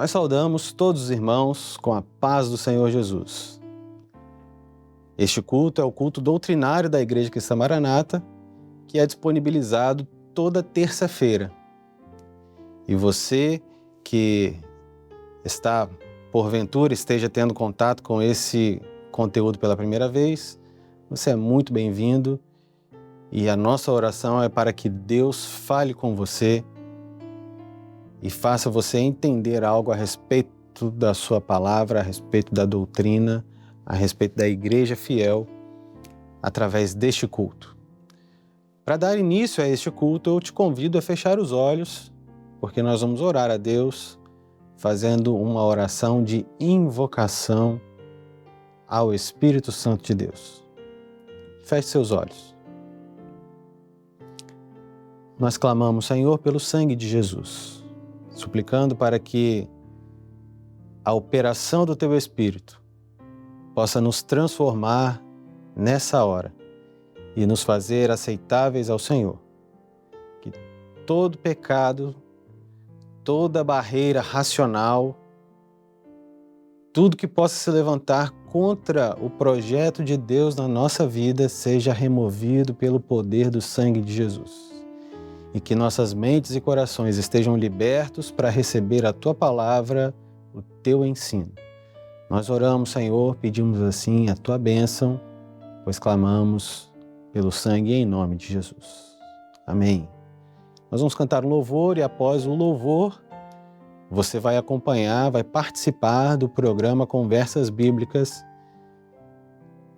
Nós saudamos todos os irmãos com a paz do Senhor Jesus. Este culto é o culto doutrinário da Igreja Cristã Maranata, que é disponibilizado toda terça-feira. E você que porventura esteja tendo contato com esse conteúdo pela primeira vez, você é muito bem-vindo e a nossa oração é para que Deus fale com você e faça você entender algo a respeito da sua palavra, a respeito da doutrina, a respeito da igreja fiel, através deste culto. Para dar início a este culto, eu te convido a fechar os olhos, porque nós vamos orar a Deus, fazendo uma oração de invocação ao Espírito Santo de Deus. Feche seus olhos. Nós clamamos, Senhor, pelo sangue de Jesus, suplicando para que a operação do Teu Espírito possa nos transformar nessa hora e nos fazer aceitáveis ao Senhor. Que todo pecado, toda barreira racional, tudo que possa se levantar contra o projeto de Deus na nossa vida seja removido pelo poder do sangue de Jesus. E que nossas mentes e corações estejam libertos para receber a Tua palavra, o Teu ensino. Nós oramos, Senhor, pedimos assim a Tua bênção, pois clamamos pelo sangue em nome de Jesus. Amém. Nós vamos cantar um louvor e após o louvor, você vai acompanhar, vai participar do programa Conversas Bíblicas,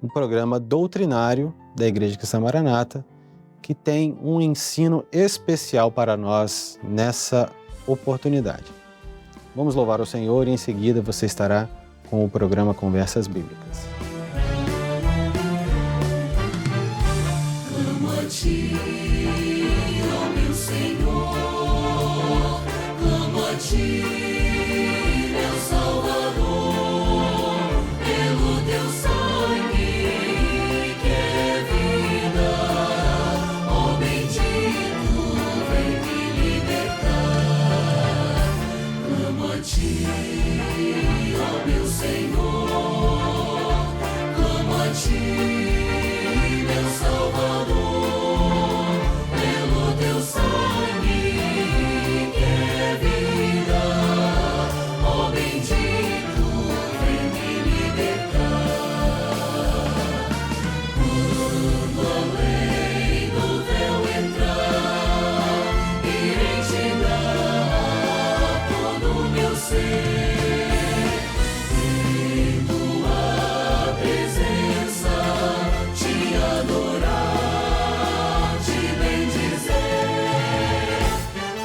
um programa doutrinário da Igreja Cristã Maranata, que tem um ensino especial para nós nessa oportunidade. Vamos louvar o Senhor e em seguida você estará com o programa Conversas Bíblicas. Clamo a ti, ó meu Senhor, clamo a ti, meu Salvador, pelo teu sangue que é vida, ó bendito, vem me libertar. Clamo a ti, ó meu Senhor, clamo a ti, meu Salvador, pelo teu sangue que é vida, ó bendito, vem me libertar. Quando além do véu entrar, irei te dar todo o meu ser, em tua presença te adorar, te bendizer.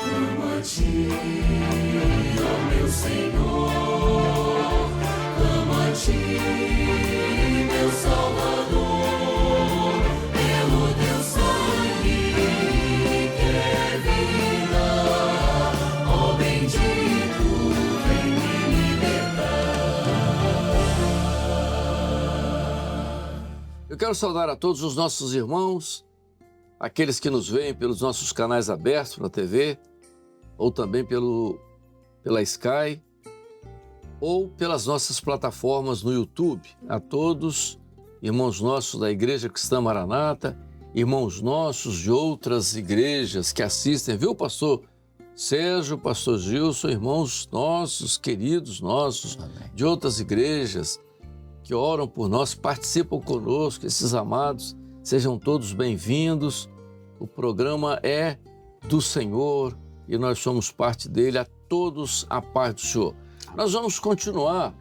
Clamo a ti, ó meu Senhor, clamo a ti, meu Salvador, pelo teu sangue que é vida, ó bendito, vem me libertar. Eu quero saudar a todos os nossos irmãos, aqueles que nos veem pelos nossos canais abertos na TV, ou também pela Sky, ou pelas nossas plataformas no YouTube. A todos, irmãos nossos da Igreja Cristã Maranata, irmãos nossos de outras igrejas que assistem, viu, pastor Sérgio, pastor Gilson, irmãos nossos, queridos nossos, de outras igrejas, que oram por nós, participam conosco, esses amados, sejam todos bem-vindos. O programa é do Senhor e nós somos parte dele, a todos a paz do Senhor. Nós vamos continuar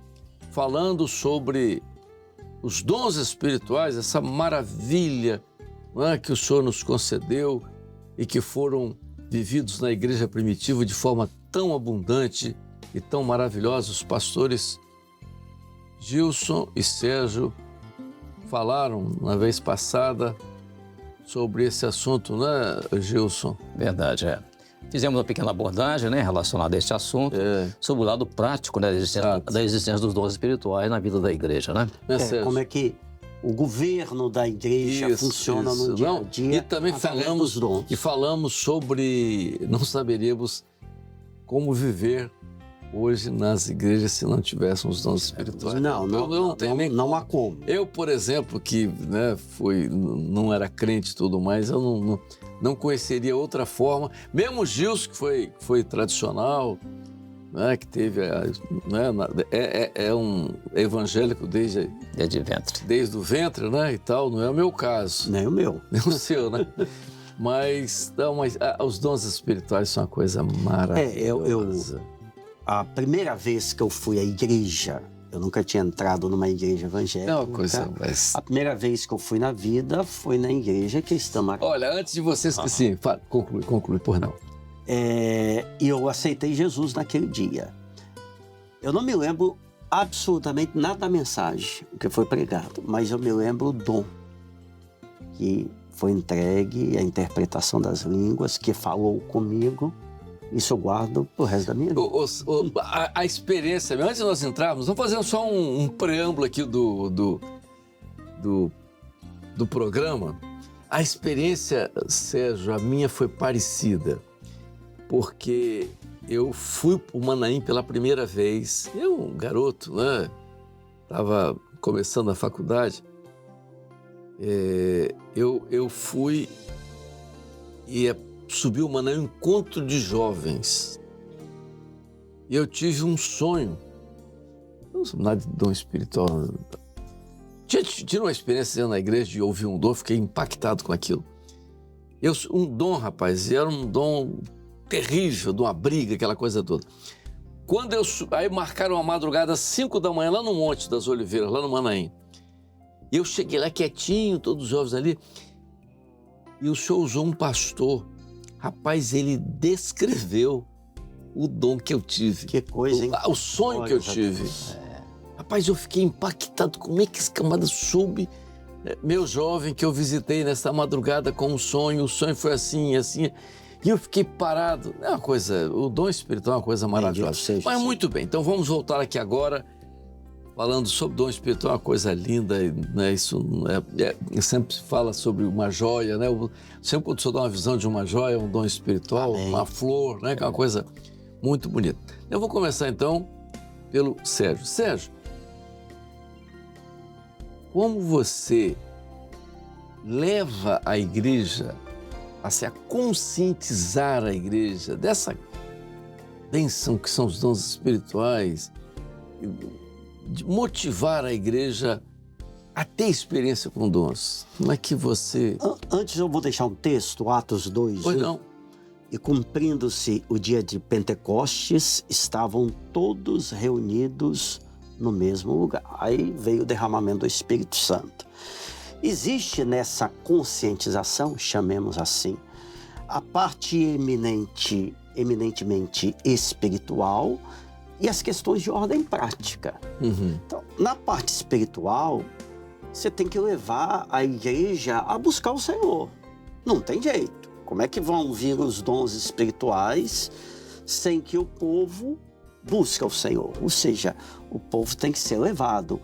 falando sobre os dons espirituais, essa maravilha, não é, que o Senhor nos concedeu e que foram vividos na igreja primitiva de forma tão abundante e tão maravilhosa. Os pastores Gilson e Sérgio falaram na vez passada sobre esse assunto, né, Gilson? Verdade, é. Fizemos uma pequena abordagem, né, relacionada a este assunto, sobre o lado prático, né, da existência dos dons espirituais na vida da igreja, né? Como é que o governo da igreja funciona no dia a dia. E também falamos sobre, não saberíamos como viver hoje nas igrejas se não tivéssemos os dons espirituais. Não há como. Eu, por exemplo, que né, não era crente e tudo mais, eu não conheceria outra forma. Mesmo Gilson, que foi tradicional, né, que teve... é um evangélico desde ventre. Desde o ventre, né, e tal. Não é o meu caso. Nem o meu. Nem o seu, né? Mas os dons espirituais são uma coisa maravilhosa. A primeira vez que eu fui à igreja, eu nunca tinha entrado numa igreja evangélica. É uma coisa, mas... A primeira vez que eu fui na vida foi na igreja cristã. Olha, antes de vocês... Sim, conclui, por não. E eu aceitei Jesus naquele dia. Eu não me lembro absolutamente nada da mensagem que foi pregado, mas eu me lembro o dom que foi entregue, a interpretação das línguas, que falou comigo. Isso eu guardo pro resto da minha vida. A experiência, antes de nós entrarmos, vamos fazer só um preâmbulo aqui do programa. A experiência, Sérgio, a minha foi parecida, porque eu fui pro Manaim pela primeira vez. Eu, um garoto, né? Estava começando a faculdade. Eu fui e subi o Manaim, um encontro de jovens. E eu tive um sonho. Não sou nada de dom espiritual. Tive uma experiência na igreja de ouvir um dom, fiquei impactado com aquilo. Um dom, rapaz, era um dom terrível, de uma briga, aquela coisa toda. Quando aí marcaram a madrugada às 5 da manhã, lá no Monte das Oliveiras, lá no Manaim. E eu cheguei lá quietinho, todos os jovens ali, e o senhor usou um pastor. Rapaz, ele descreveu o dom que eu tive. Que coisa, hein? O sonho que eu tive. Rapaz, eu fiquei impactado. Como é que esse camarada soube? Meu jovem que eu visitei nessa madrugada com um sonho, o sonho foi assim, assim. E eu fiquei parado. É uma coisa, o dom espiritual é uma coisa maravilhosa. Mas muito bem, então vamos voltar aqui agora, falando sobre dom espiritual, uma coisa linda, né? Isso sempre se fala sobre uma joia, né? Sempre quando o senhor dá uma visão de uma joia, um dom espiritual, uma flor, né? Que é uma coisa muito bonita. Eu vou começar então pelo Sérgio. Sérgio, como você leva a igreja a conscientizar a igreja dessa bênção que são os dons espirituais, de motivar a igreja a ter experiência com dons? Como é que você... Antes eu vou deixar um texto, Atos 2. Pois não. E cumprindo-se o dia de Pentecostes, estavam todos reunidos no mesmo lugar. Aí veio o derramamento do Espírito Santo. Existe nessa conscientização, chamemos assim, a parte eminentemente espiritual e as questões de ordem prática. Então, na parte espiritual, você tem que levar a igreja a buscar o Senhor. Não tem jeito. Como é que vão vir os dons espirituais sem que o povo busque o Senhor? Ou seja, o povo tem que ser levado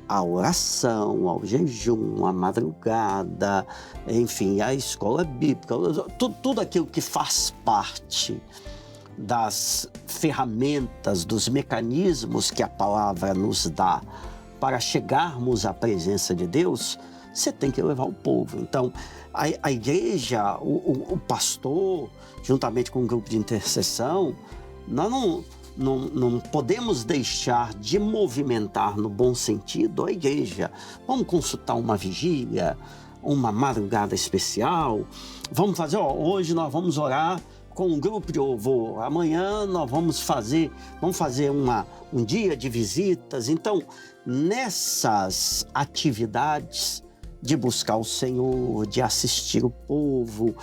à oração, ao jejum, à madrugada, enfim, à escola bíblica, tudo aquilo que faz parte das ferramentas, dos mecanismos que a palavra nos dá para chegarmos à presença de Deus, você tem que levar o povo. Então, a igreja, o pastor, juntamente com o grupo de intercessão, nós não podemos deixar de movimentar no bom sentido a igreja. Vamos consultar uma vigília, uma madrugada especial. Vamos fazer, hoje nós vamos orar com um grupo de louvor. Amanhã nós vamos fazer um dia de visitas. Então, nessas atividades de buscar o Senhor, de assistir o povo,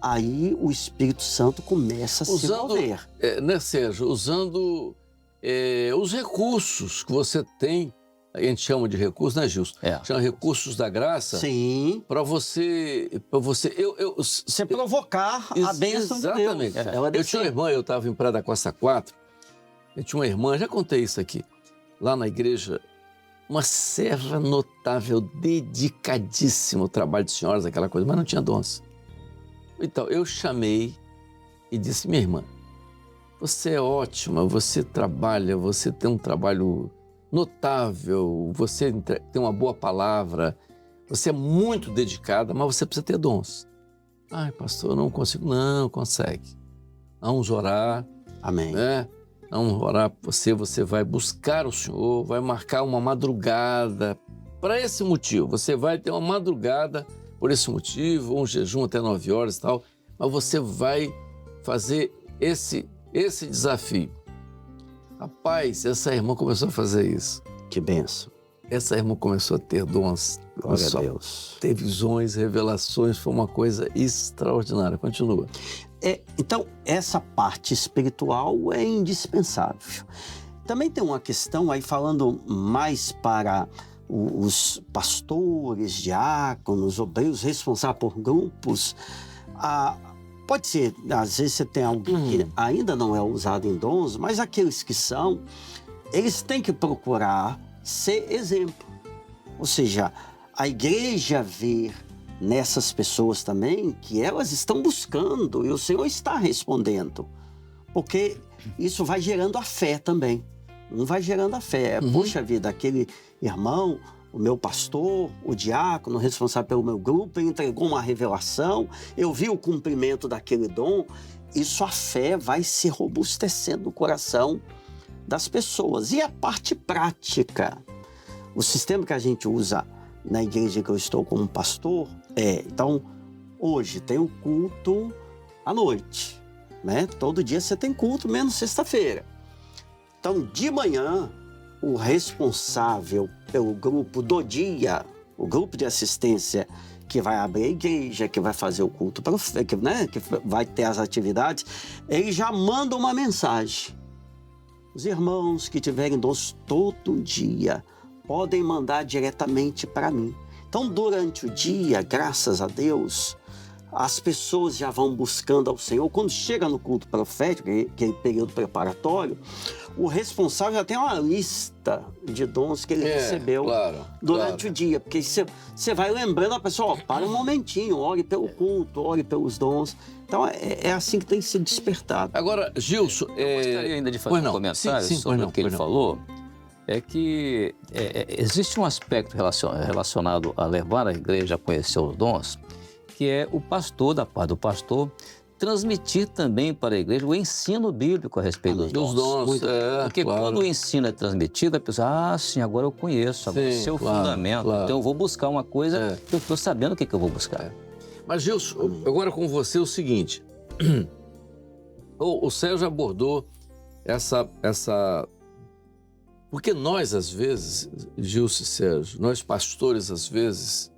aí o Espírito Santo começa a se mover. Né, Sérgio? Usando os recursos que você tem, a gente chama de recursos, né, Gilson? Chama recursos da graça. Sim. Para você... Você provocar a bênção de Deus. Exatamente. Eu tinha uma irmã, eu estava em Praia da Costa 4, eu tinha uma irmã, já contei isso aqui, lá na igreja, uma serva notável, dedicadíssima ao trabalho de senhoras, aquela coisa, mas não tinha dons. Então, eu chamei e disse, minha irmã, Você é ótima, você trabalha, você tem um trabalho notável, você tem uma boa palavra, você é muito dedicada, mas você precisa ter dons. Ai, pastor, eu não consigo. Não, consegue. Vamos orar. Amém. Né? Vamos orar por você, você vai buscar o Senhor, vai marcar uma madrugada para esse motivo. Você vai ter uma madrugada por esse motivo, um jejum até 9 horas e tal, mas você vai fazer esse desafio. Rapaz, essa irmã começou a fazer isso. Que benção. Essa irmã começou a ter dons. Glória a Deus. Ter visões, revelações, foi uma coisa extraordinária. Continua. Então, essa parte espiritual é indispensável. Também tem uma questão aí, falando mais para os pastores, diáconos, obreiros responsáveis por grupos. Pode ser, às vezes você tem alguém que ainda não é usado em dons, mas aqueles que são, eles têm que procurar ser exemplo. Ou seja, a igreja ver nessas pessoas também que elas estão buscando e o Senhor está respondendo. Porque isso vai gerando a fé também. Vai gerando a fé. Poxa vida, aquele irmão, o meu pastor, o diácono responsável pelo meu grupo, ele entregou uma revelação, eu vi o cumprimento daquele dom. Isso, a fé vai se robustecendo no coração das pessoas. E a parte prática, o sistema que a gente usa na igreja que eu estou como pastor então, hoje tem o culto à noite, né? Todo dia você tem culto, menos sexta-feira. Então, de manhã, o responsável pelo grupo do dia, o grupo de assistência que vai abrir a igreja, que vai fazer o culto, né? Que vai ter as atividades, ele já manda uma mensagem. Os irmãos que tiverem dons todo dia podem mandar diretamente para mim. Então, durante o dia, graças a Deus, as pessoas já vão buscando ao Senhor. Quando chega no culto profético, aquele período preparatório, o responsável já tem uma lista de dons que ele recebeu durante o dia. Porque você vai lembrando a pessoa, para um momentinho, ore pelo culto, ore pelos dons. Então, é assim que tem sido despertado. Agora, Gilson... Eu gostaria ainda de fazer um comentário sobre o que ele falou. É que existe um aspecto relacionado a levar a igreja a conhecer os dons, que é o pastor, da parte do pastor, transmitir também para a igreja o ensino bíblico a respeito dos dons. Porque quando o ensino é transmitido, a pessoa, sim, agora eu conheço, agora esse é o fundamento, então eu vou buscar uma coisa que eu estou sabendo o que eu vou buscar. Mas, Gilson, agora com você é o seguinte, o Sérgio abordou essa... Porque nós, às vezes, Gilson e Sérgio, nós pastores, às vezes,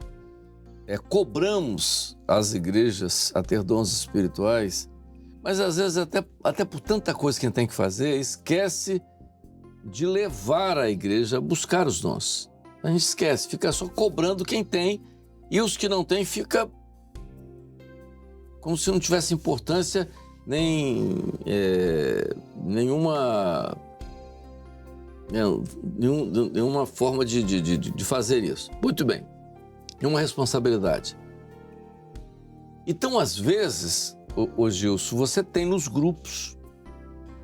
cobramos as igrejas a ter dons espirituais, mas às vezes até por tanta coisa que a gente tem que fazer, esquece de levar a igreja a buscar os dons. A gente esquece, fica só cobrando quem tem, e os que não têm fica como se não tivesse importância nenhuma forma de fazer isso. Muito bem. Nenhuma responsabilidade. Então, às vezes, ô Gilson, você tem nos grupos,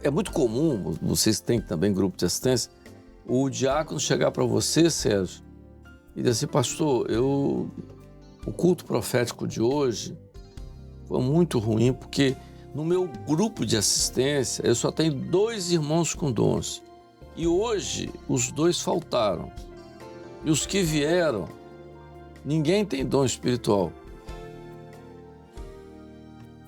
é muito comum, vocês têm também grupo de assistência, o diácono chegar para você, Sérgio, e dizer assim, pastor, o culto profético de hoje foi muito ruim, porque no meu grupo de assistência eu só tenho 2 irmãos com dons. E hoje os 2 faltaram. E os que vieram, ninguém tem dom espiritual.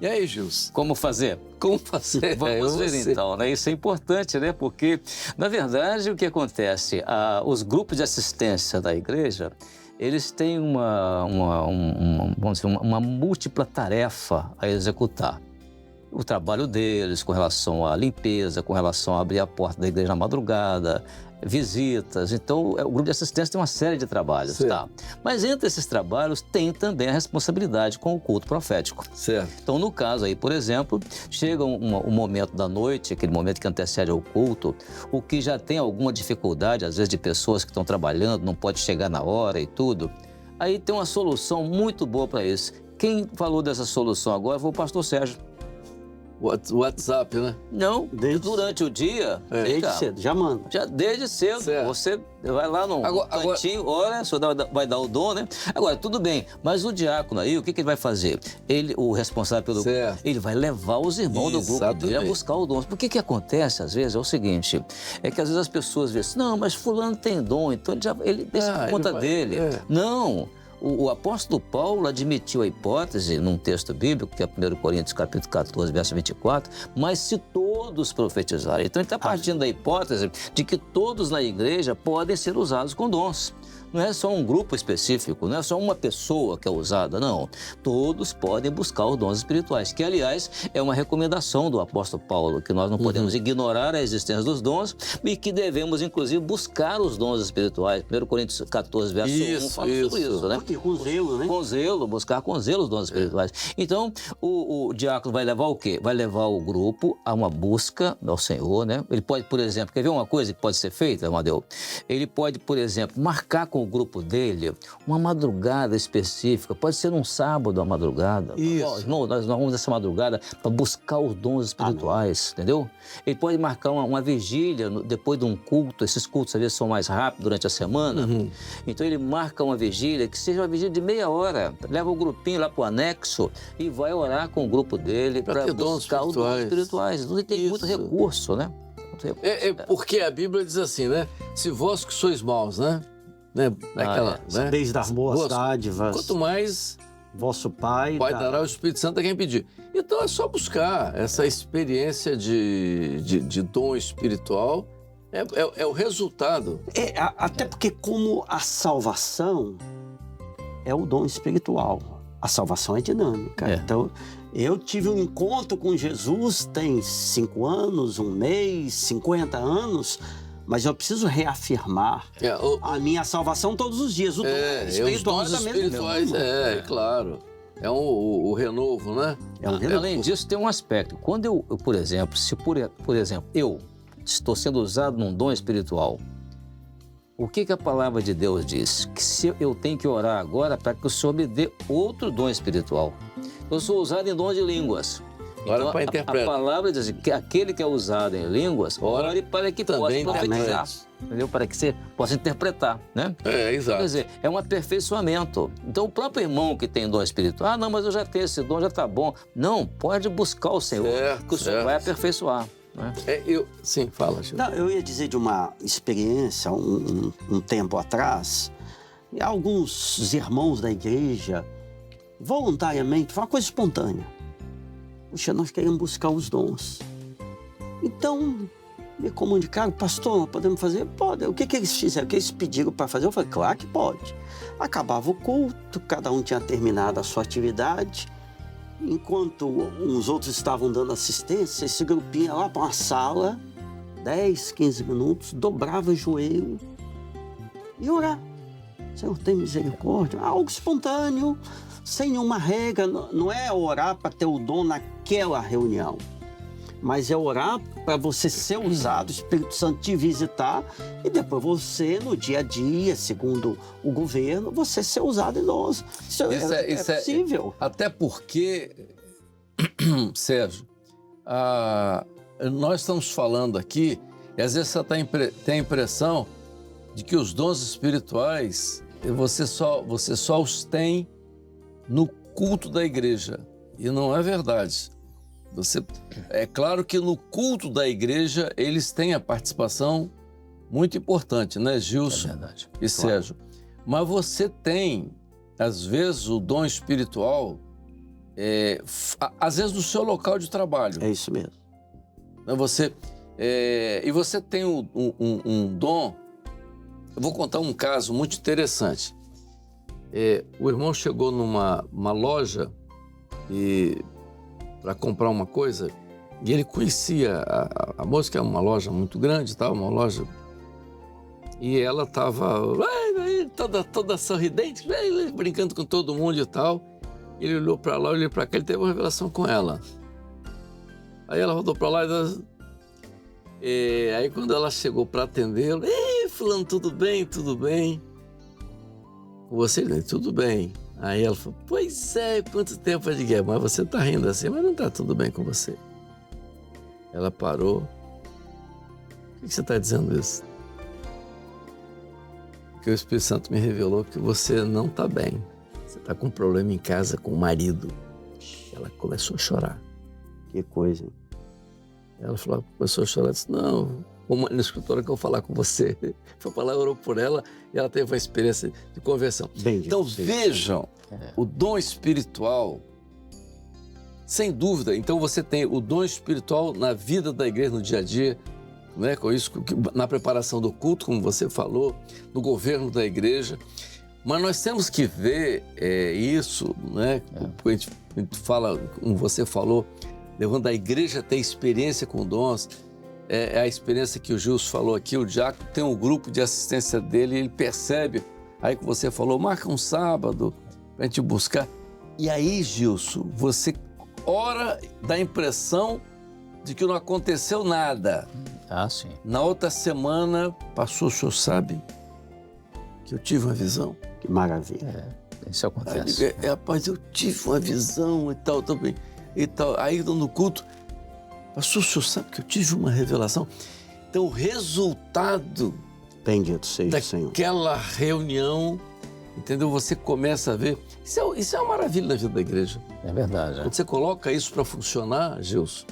E aí, Gilson? Como fazer? Como fazer? Vamos ver então, né? Isso é importante, né? Porque, na verdade, o que acontece? Os grupos de assistência da igreja, eles têm vamos dizer, uma múltipla tarefa a executar. O trabalho deles com relação à limpeza, com relação a abrir a porta da igreja na madrugada, visitas. Então, o grupo de assistência tem uma série de trabalhos, tá? Mas entre esses trabalhos tem também a responsabilidade com o culto profético. Certo. Então, no caso aí, por exemplo, chega um momento da noite, aquele momento que antecede ao culto, o que já tem alguma dificuldade, às vezes de pessoas que estão trabalhando, não pode chegar na hora e tudo. Aí tem uma solução muito boa para isso. Quem falou dessa solução agora foi o pastor Sérgio. WhatsApp, né? Não, Desde- durante o dia. Desde cara, cedo, já manda. Já desde cedo, Certo. você vai lá no cantinho, olha, só vai dar o dom, né? Agora, tudo bem, mas o diácono aí, o que ele vai fazer? Ele, o responsável pelo Certo. grupo, ele vai levar os irmãos do grupo dele a Exatamente. buscar o dom. Porque que acontece, às vezes, é o seguinte, é que às vezes as pessoas veem assim, não, mas fulano tem dom, então ele deixa por ele conta vai- dele. é. Não. O apóstolo Paulo admitiu a hipótese, num texto bíblico, que é 1 Coríntios capítulo 14, verso 24, mas se todos profetizarem. Então ele está partindo da hipótese de que todos na igreja podem ser usados com dons. Não é só um grupo específico, não é só uma pessoa que é usada, não. Todos podem buscar os dons espirituais, que, aliás, é uma recomendação do apóstolo Paulo, que nós não podemos ignorar a existência dos dons e que devemos, inclusive, buscar os dons espirituais. 1 Coríntios 14, verso 1 fala sobre isso, né? E com zelo, né? Com zelo, buscar com zelo os dons espirituais. Então, o diácono vai levar o quê? Vai levar o grupo a uma busca ao Senhor, né? Ele pode, por exemplo, quer ver uma coisa que pode ser feita, Amadeu? Ele pode, por exemplo, marcar com o grupo dele uma madrugada específica, pode ser um sábado à madrugada. Isso. Ó, irmão, nós vamos essa madrugada para buscar os dons espirituais, entendeu? Ele pode marcar uma vigília depois de um culto, esses cultos às vezes são mais rápidos durante a semana, então ele marca uma vigília, que seja uma vigília de meia hora, leva o grupinho lá para o anexo e vai orar com o grupo dele Pra para ter dons buscar os dons espirituais. Então ele tem muito Isso. recurso, né? Muito recurso. É porque a Bíblia diz assim, né? Se vós que sois maus, né? Aquela, né? Sabeis dar boas Boas- dádivas, Quanto mais vosso Pai Pai dará o Espírito Santo a quem pedir. Então é só buscar essa experiência de dom espiritual. É o resultado. Até porque como a salvação é o dom espiritual. A salvação é dinâmica. É. Então, eu tive um encontro com Jesus tem 5 anos, 1 mês, 50 anos, mas eu preciso reafirmar a minha salvação todos os dias. O dom os dons da mesma espirituais, forma. claro. É o renovo, né? É um renovo. Além disso, tem um aspecto. Quando eu por exemplo, se por exemplo, eu estou sendo usado num dom espiritual, o que a palavra de Deus diz? Que se eu tenho que orar agora para que o Senhor me dê outro dom espiritual. Eu sou usado em dom de línguas. Ora Então, para a interpretar. palavra diz que aquele que é usado em línguas, ore para que possa Também profetizar. interprete. Entendeu? Para que você possa interpretar, né? Exato. Quer dizer, é um aperfeiçoamento. Então, o próprio irmão que tem dom espiritual, não, mas eu já tenho esse dom, já está bom. Não, pode buscar o Senhor, que o Senhor vai aperfeiçoar. Né? Sim, fala, Gil. Não, eu ia dizer de uma experiência, um tempo atrás, e alguns irmãos da igreja, voluntariamente, foi uma coisa espontânea. Puxa, nós queremos buscar os dons. Então, me comunicaram, pastor, nós podemos fazer? Pode. O que eles fizeram? O que eles pediram para fazer? Eu falei, claro que pode. Acabava o culto, cada um tinha terminado a sua atividade. Enquanto os outros estavam dando assistência, esse grupinho ia lá para uma sala, 10, 15 minutos, dobrava o joelho e orar. Senhor, tem misericórdia. Algo espontâneo, sem nenhuma regra. Não é orar para ter o dom naquela reunião, mas é orar para você ser usado, o Espírito Santo te visitar e depois você, no dia a dia, segundo o governo, você ser usado em nós. Isso é possível. Até porque, Sérgio, nós estamos falando aqui, e às vezes você tem a impressão de que os dons espirituais você só os tem no culto da igreja. E não é verdade. É claro que no culto da igreja eles têm a participação muito importante, né, Gilson e Sérgio? Mas você tem, às vezes, o dom espiritual, às vezes no seu local de trabalho. É isso mesmo. E você tem um dom. Eu vou contar um caso muito interessante. O irmão chegou numa loja para comprar uma coisa e ele conhecia a moça, que é uma loja muito grande, tá? Uma loja. E ela estava toda sorridente, brincando com todo mundo e tal. Ele olhou para lá, olhou para cá, ele teve uma revelação com ela. Aí ela rodou para lá e aí quando ela chegou para atendê-lo, fulano, tudo bem? Tudo bem? Com você? Tudo bem. Aí ela falou, pois é, quanto tempo de guerra, mas você tá rindo assim, mas não tá tudo bem com você. Ela parou. Por que você está dizendo isso? Porque o Espírito Santo me revelou que você não está bem. Você está com um problema em casa com o marido. Ela começou a chorar. Que coisa, hein? Ela falou, começou a chorar, disse, não, uma escritora que eu vou falar com você. Foi para lá, orou por ela e ela teve uma experiência de conversão. Bem, então vejam, o dom espiritual, sem dúvida, então você tem o dom espiritual na vida da igreja, no dia a dia, né, com isso, na preparação do culto, como você falou, no governo da igreja, mas nós temos que ver isso, né, a gente fala, como você falou, levando a igreja a ter experiência com dons, é a experiência que o Gilson falou aqui, o diácono tem um grupo de assistência dele, ele percebe, aí que você falou, marca um sábado para a gente buscar. E aí, Gilson, você ora, dá a impressão de que não aconteceu nada. Ah, sim. Na outra semana, passou, o senhor sabe que eu tive uma visão. Que maravilha. Isso acontece. Rapaz, eu tive uma visão e tal também. E tal. Aí no culto, pastor, o senhor sabe que eu tive uma revelação? Então o resultado Bendito seja o Senhor. daquela reunião, entendeu? Você começa a ver. Isso é uma maravilha na vida da igreja. É verdade. Quando você coloca isso para funcionar, Gilson,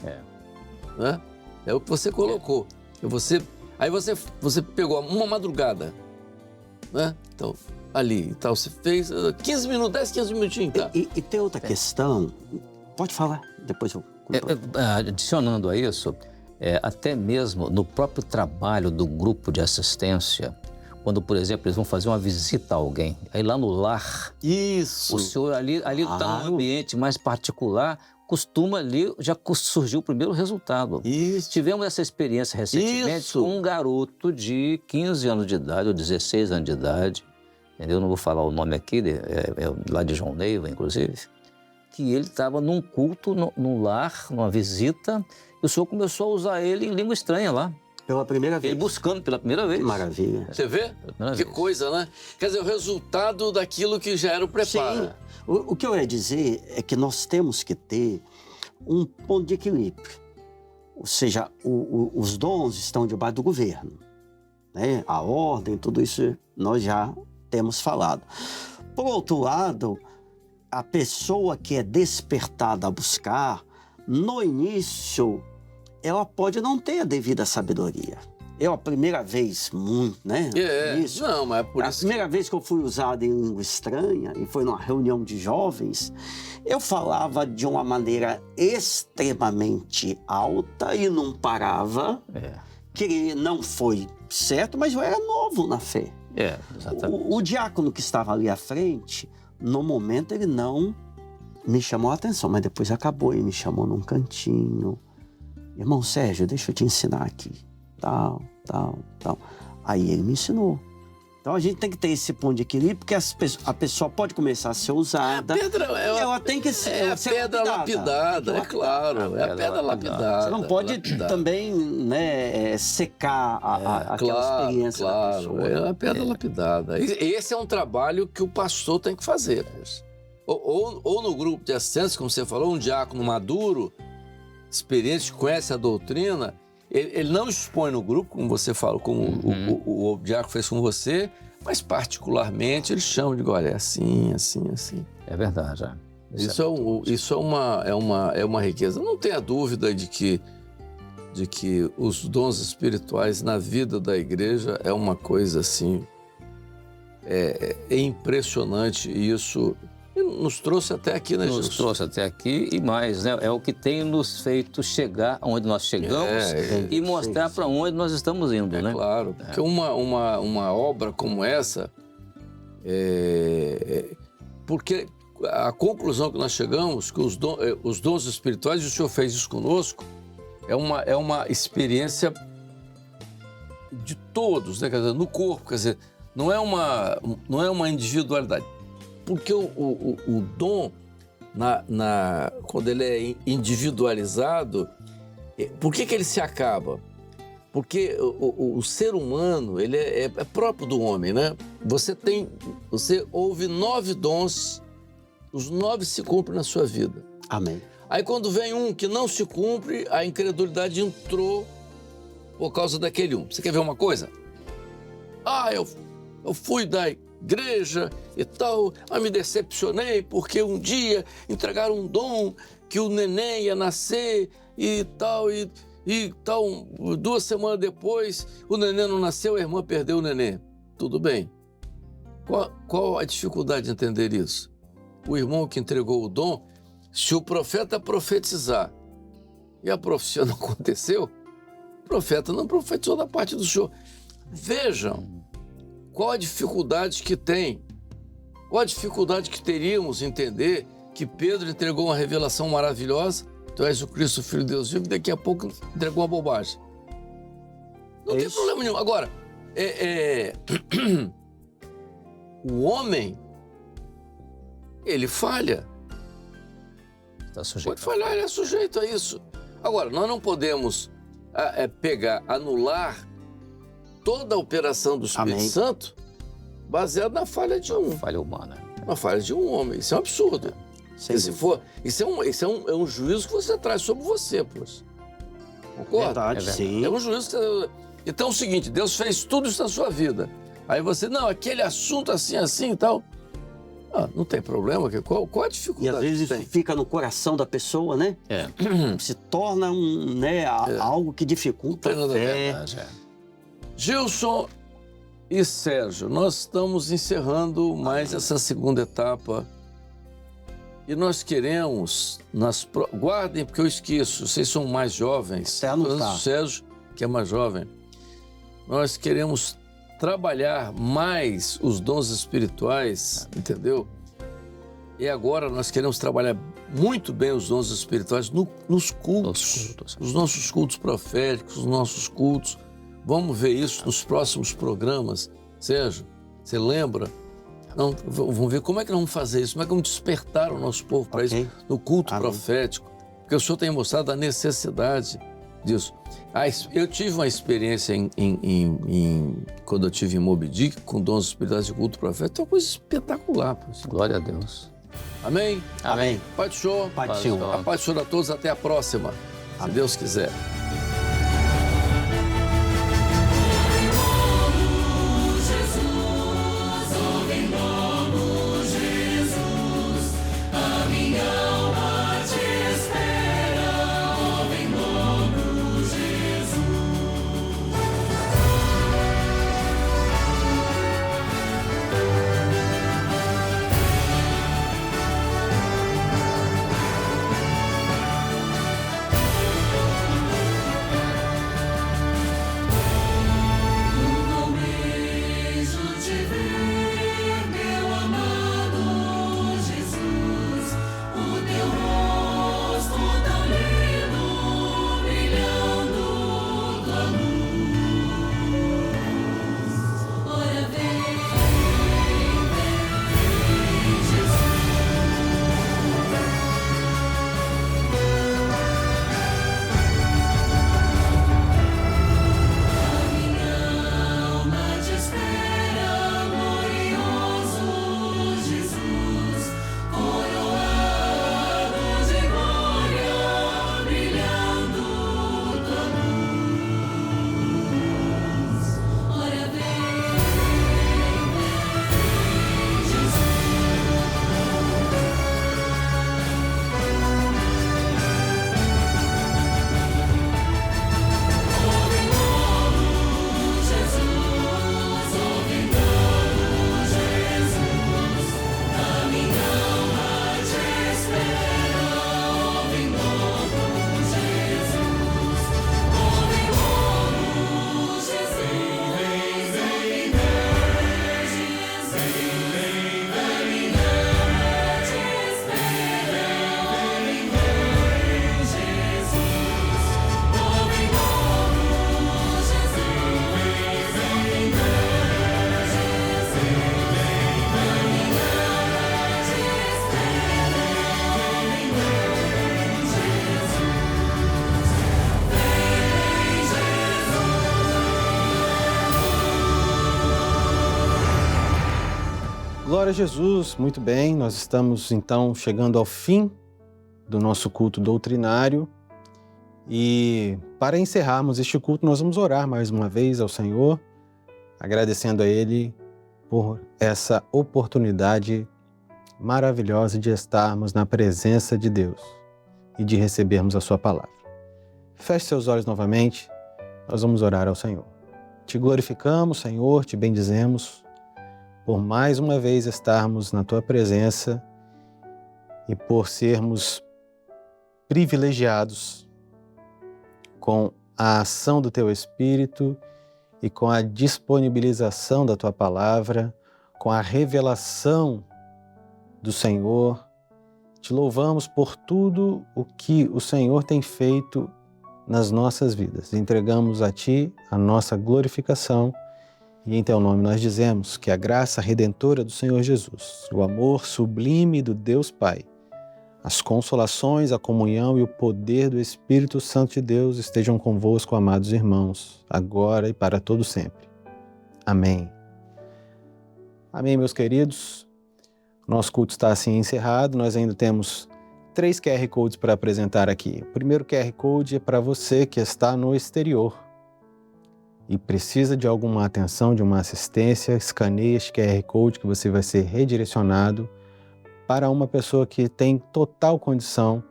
né? É o que você colocou. Aí você pegou uma madrugada, né? Então, ali e tal, você fez 15 minutos, 10, 15 minutinhos, tá? E tem outra questão. Pode falar, depois eu... Adicionando a isso, até mesmo no próprio trabalho do grupo de assistência, quando, por exemplo, eles vão fazer uma visita a alguém, aí lá no lar, Isso! o senhor ali está num ambiente mais particular, costuma ali, já surgiu o primeiro resultado. Isso! Tivemos essa experiência recentemente com um garoto de 15 anos de idade, ou 16 anos de idade, entendeu? Não vou falar o nome aqui, lá de João Neiva, inclusive, que ele estava num culto, no lar, numa visita, e o senhor começou a usar ele em língua estranha lá. Pela primeira vez. Ele buscando pela primeira vez. Que maravilha. Você vê? Que coisa, né? Quer dizer, o resultado daquilo que já era o preparo. Sim. O que eu ia dizer é que nós temos que ter um ponto de equilíbrio. Ou seja, os dons estão debaixo do governo, né? A ordem, tudo isso nós já temos falado. Por outro lado, a pessoa que é despertada a buscar, no início, ela pode não ter a devida sabedoria. Eu, a primeira vez, né? Isso. Não, mas é por isso. A primeira vez que eu fui usado em língua estranha, e foi numa reunião de jovens, eu falava de uma maneira extremamente alta e não parava, que não foi certo, mas eu era novo na fé. Exatamente. O diácono que estava ali à frente, no momento ele não me chamou a atenção, mas depois acabou e me chamou num cantinho. Irmão Sérgio, deixa eu te ensinar aqui. Tal. Aí ele me ensinou. Então a gente tem que ter esse ponto de equilíbrio, porque a pessoa pode começar a ser usada. Ela tem que ser. É a pedra lapidada, é claro. É a pedra lapidada. Você não pode também, né, secar aquela experiência da pessoa. É a pedra lapidada. Esse é um trabalho que o pastor tem que fazer. Ou no grupo de assistência, como você falou, um diácono maduro, experiente, conhece a doutrina, ele não expõe no grupo, como você falou, como o diácono fez com você, mas particularmente ele chama de, olha, é assim. É verdade. Isso é uma riqueza. Não tenha dúvida de que os dons espirituais na vida da igreja é uma coisa assim, é impressionante, e isso nos trouxe até aqui, né, Jesus? Nos trouxe até aqui e mais, né? É o que tem nos feito chegar onde nós chegamos e mostrar para onde nós estamos indo, né? Claro, porque uma obra como essa, porque a conclusão que nós chegamos, que os dons espirituais, e o Senhor fez isso conosco, é uma experiência de todos, né? Quer dizer, no corpo, quer dizer, não é uma individualidade. Porque o dom, quando ele é individualizado, por que ele se acaba? Porque o ser humano, ele é próprio do homem, né? Você ouve 9 dons, os 9 se cumprem na sua vida. Amém. Aí quando vem um que não se cumpre, a incredulidade entrou por causa daquele um. Você quer ver uma coisa? Eu fui da igreja e tal, me decepcionei porque um dia entregaram um dom que o neném ia nascer e tal, e 2 semanas depois o neném não nasceu, a irmã perdeu o neném. Tudo bem. Qual a dificuldade de entender isso? O irmão que entregou o dom, se o profeta profetizar e a profecia não aconteceu, o profeta não profetizou da parte do Senhor. Vejam qual a dificuldade que tem, qual a dificuldade que teríamos em entender que Pedro entregou uma revelação maravilhosa, tu és o Cristo, Filho de Deus vivo, e daqui a pouco entregou uma bobagem. Não tem problema nenhum. Agora, o homem, ele falha. Pode falhar, ele é sujeito a isso. Agora, nós não podemos anular toda a operação do Espírito Santo baseada na falha de um. Falha humana. Na falha de um homem. Isso é um absurdo. Isso é um juízo que você traz sobre você, poxa. Concorda? Verdade, sim. É um juízo que... Então é o seguinte, Deus fez tudo isso na sua vida. Aí você, não, aquele assunto assim e tal. Não tem problema. Qual a dificuldade? E às vezes isso fica no coração da pessoa, né? Se torna algo que dificulta a fé. Gilson e Sérgio, nós estamos encerrando mais essa segunda etapa e nós queremos, guardem porque eu esqueço, vocês são mais jovens, o Sérgio que é mais jovem, nós queremos trabalhar mais os dons espirituais, entendeu? E agora nós queremos trabalhar muito bem os dons espirituais nos cultos, os nossos cultos proféticos, os nossos cultos. Vamos ver isso nos próximos programas. Sérgio, você lembra? Não, vamos ver como é que nós vamos fazer isso, como é que vamos despertar o nosso povo para isso no culto profético. Porque o Senhor tem mostrado a necessidade disso. Eu tive uma experiência quando eu estive em Moby Dick, com dons espirituais de culto profético, é uma coisa espetacular. Glória a Deus. Amém? Amém. Pai do Senhor. Pai do Senhor. A paz do Senhor a todos, até a próxima. Se Deus quiser. Glória a Jesus, muito bem, nós estamos então chegando ao fim do nosso culto doutrinário. E para encerrarmos este culto, nós vamos orar mais uma vez ao Senhor, agradecendo a Ele por essa oportunidade maravilhosa de estarmos na presença de Deus e de recebermos a Sua palavra. Feche seus olhos novamente, nós vamos orar ao Senhor. Te glorificamos, Senhor, te bendizemos por mais uma vez estarmos na Tua presença e por sermos privilegiados com a ação do Teu Espírito e com a disponibilização da Tua palavra, com a revelação do Senhor. Te louvamos por tudo o que o Senhor tem feito nas nossas vidas. Entregamos a Ti a nossa glorificação e em Teu nome nós dizemos que a graça redentora do Senhor Jesus, o amor sublime do Deus Pai, as consolações, a comunhão e o poder do Espírito Santo de Deus estejam convosco, amados irmãos, agora e para todo sempre. Amém. Amém, meus queridos. Nosso culto está assim encerrado. Nós ainda temos 3 QR Codes para apresentar aqui. O primeiro QR Code é para você que está no exterior e precisa de alguma atenção, de uma assistência. Escaneie este QR Code que você vai ser redirecionado para uma pessoa que tem total condição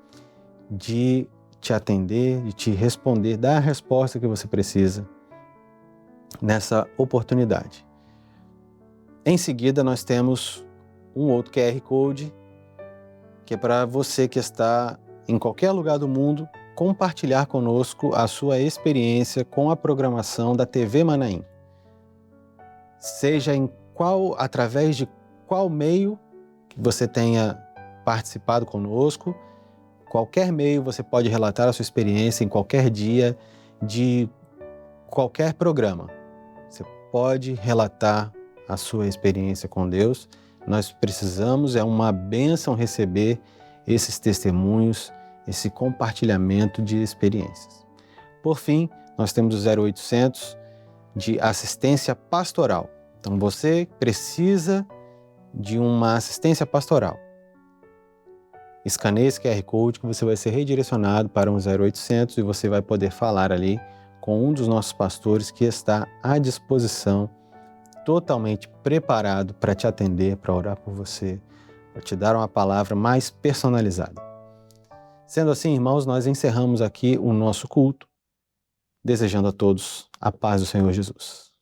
de te atender, de te responder, dar a resposta que você precisa nessa oportunidade. Em seguida, nós temos um outro QR Code que é para você que está em qualquer lugar do mundo compartilhar conosco a sua experiência com a programação da TV Manaim. Seja através de qual meio que você tenha participado conosco, qualquer meio você pode relatar a sua experiência em qualquer dia de qualquer programa. Você pode relatar a sua experiência com Deus. Nós precisamos, é uma bênção receber esses testemunhos, esse compartilhamento de experiências. Por fim, nós temos o 0800 de assistência pastoral. Então você precisa de uma assistência pastoral. Escaneie esse QR Code que você vai ser redirecionado para um 0800 e você vai poder falar ali com um dos nossos pastores que está à disposição, totalmente preparado para te atender, para orar por você, para te dar uma palavra mais personalizada. Sendo assim, irmãos, nós encerramos aqui o nosso culto, desejando a todos a paz do Senhor Jesus.